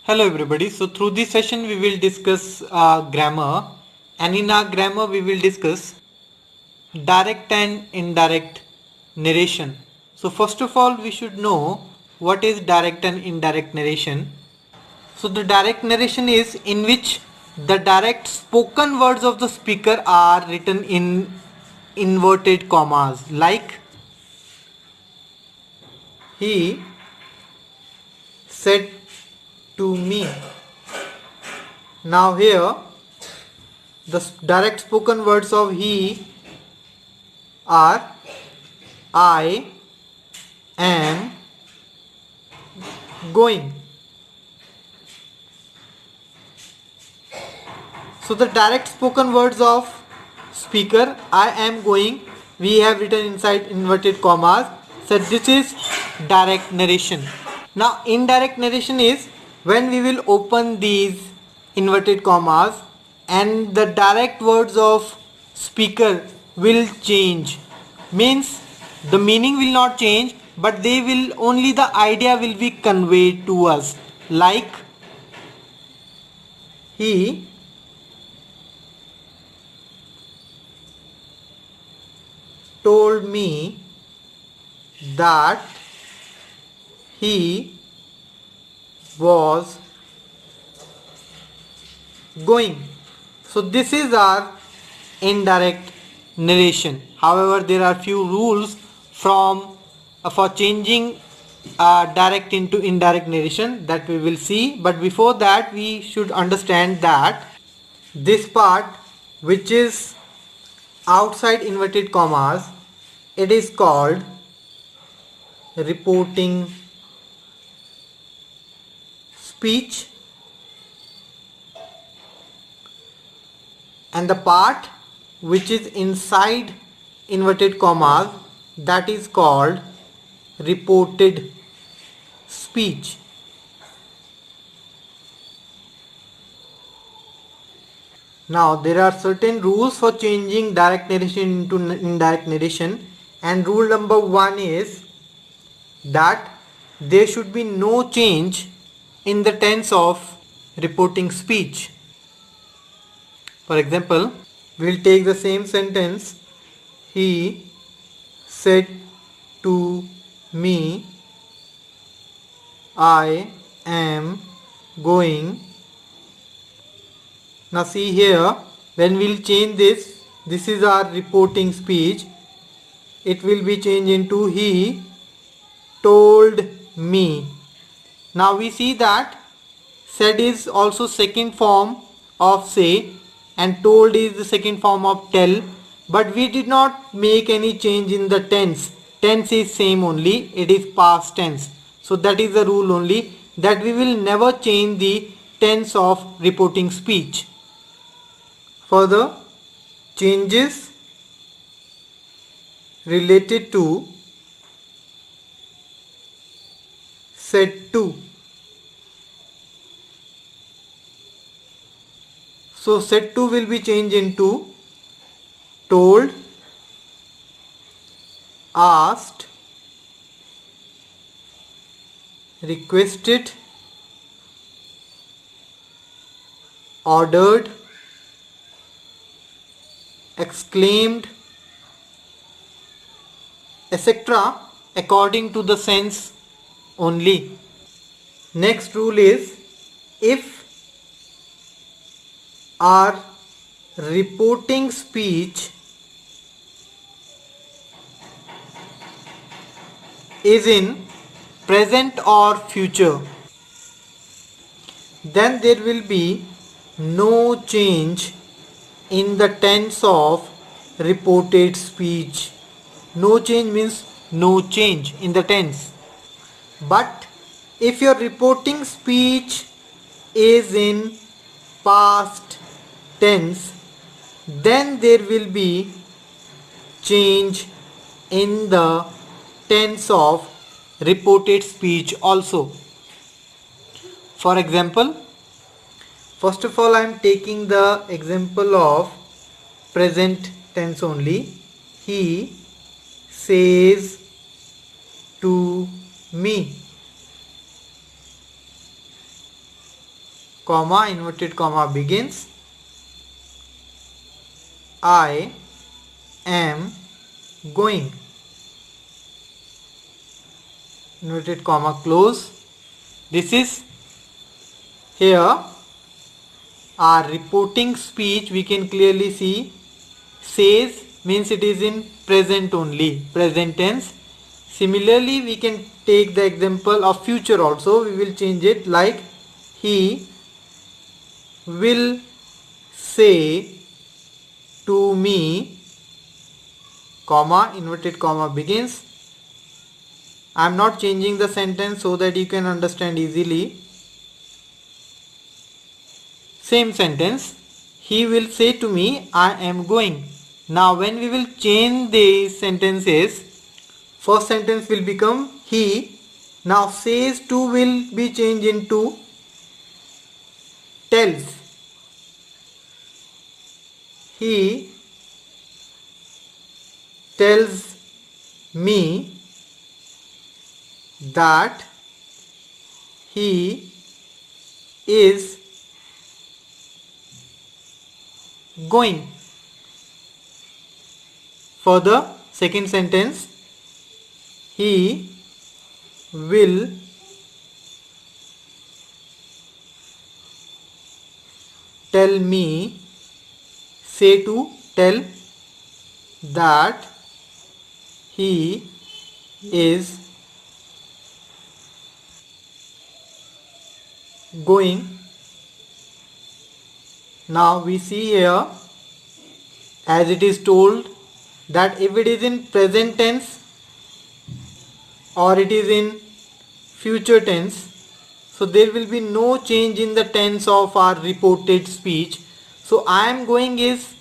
Hello everybody. So through this session we will discuss grammar, and in our grammar we will discuss direct and indirect narration. So first of all we should know what is direct and indirect narration. So the direct narration is in which the direct spoken words of the speaker are written in inverted commas, like he said to me. Now here the direct spoken words of he are I am going. So the direct spoken words of speaker I am going, we have written inside inverted commas. So this is direct narration. Now indirect narration is when we will open these inverted commas and the direct words of speaker will change. Means the meaning will not change, but they will only the idea will be conveyed to us, like he told me that he was going. So this is our indirect narration. However, there are few rules from for changing direct into indirect narration that we will see. But before that, we should understand that this part, which is outside inverted commas, it is called reporting speech, and the part which is inside inverted commas, that is called reported speech. Now there are certain rules for changing direct narration into indirect narration, and rule number 1 is that there should be no change in the tense of reporting speech. For example, we will take the same sentence, he said to me, I am going. Now see here, when we will change this is our reporting speech, it will be changed into he told me. Now we see that said is also second form of say and told is the second form of tell, but we did not make any change in the tense. Tense is same only, it is past tense. So that is the rule only, that we will never change the tense of reporting speech. Further, changes related to said to. So said to will be changed into told, asked, requested, ordered, exclaimed, etc. according to the sense only. Next rule is, if our reporting speech is in present or future, then there will be no change in the tense of reported speech. No change means no change in the tense. But if your reporting speech is in past tense, then there will be change in the tense of reported speech also. For example, first of all I am taking the example of present tense only. He says to me. comma, inverted comma begins. I am going. Inverted comma close. This is here our reporting speech. We can clearly see says means it is in present only, present tense. Similarly, we can take the example of future also. We will change it like he will say to me, comma, inverted comma begins. I am not changing the sentence so that you can understand easily. Same sentence, he will say to me, I am going. Now when we will change these sentences, first sentence will become he. Now says to will be changed into tells. He tells me that he is going. For the second sentence, he will tell me, say to tell that he is going. Now we see here, as it is told, that if it is in present tense or it is in future tense, so there will be no change in the tense of our reported speech. So I am going is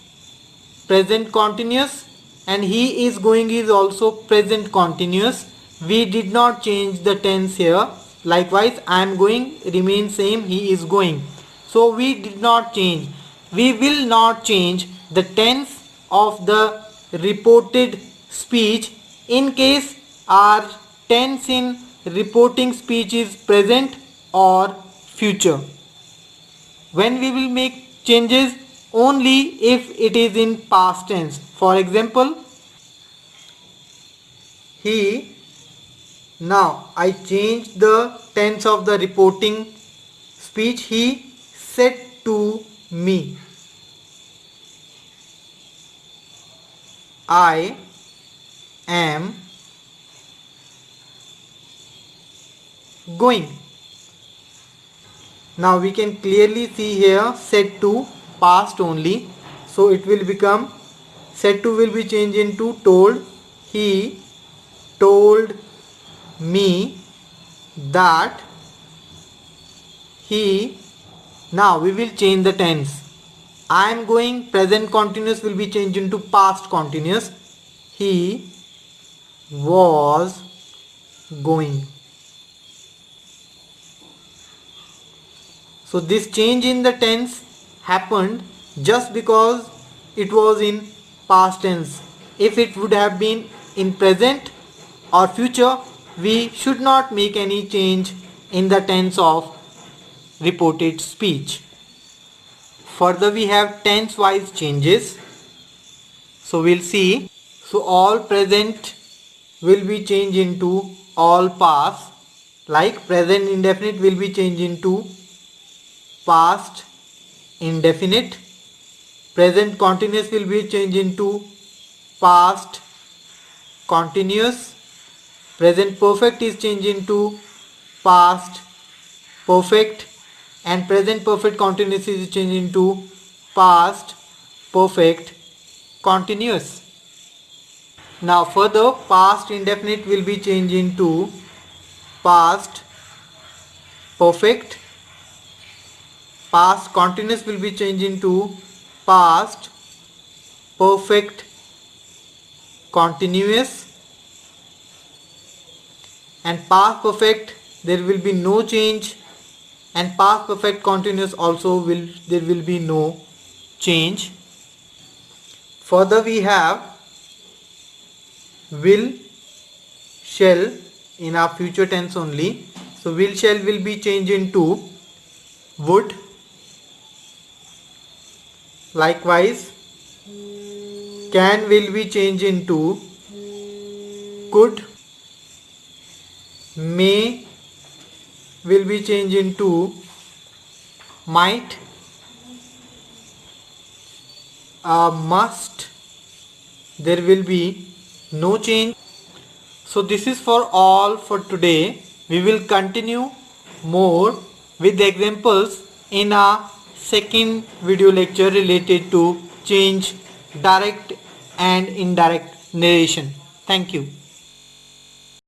present continuous and he is going is also present continuous. We did not change the tense here. Likewise, I am going remains same, he is going. So we did not change. We will not change the tense of the reported speech in case our tense in reporting speech is present or future. When we will make changes only if it is in past tense. For example, he, now I changed the tense of the reporting speech. He said to me, I am going. Now we can clearly see here said to past only. So it will become, said to will be changed into told. He told me that he, now we will change the tense. I am going present continuous will be changed into past continuous. He was going. So this change in the tense happened just because it was in past tense. If it would have been in present or future, we should not make any change in the tense of reported speech. Further, we have tense wise changes. So we'll see. So all present will be changed into all past. Like present indefinite will be changed into past indefinite. Present continuous will be changed into past continuous. Present perfect is changed into past perfect, and present perfect continuous is changed into past perfect continuous. Now further, past indefinite will be changed into past perfect. Past continuous will be changed into past perfect continuous, and past perfect there will be no change, and past perfect continuous also there will be no change. Further, we have will, shall in our future tense only. So will, shall will be changed into would. Likewise, can will be changed into could, may will be changed into might, must, there will be no change. So this is for all for today. We will continue more with examples in a second video lecture related to change direct and indirect narration. Thank you.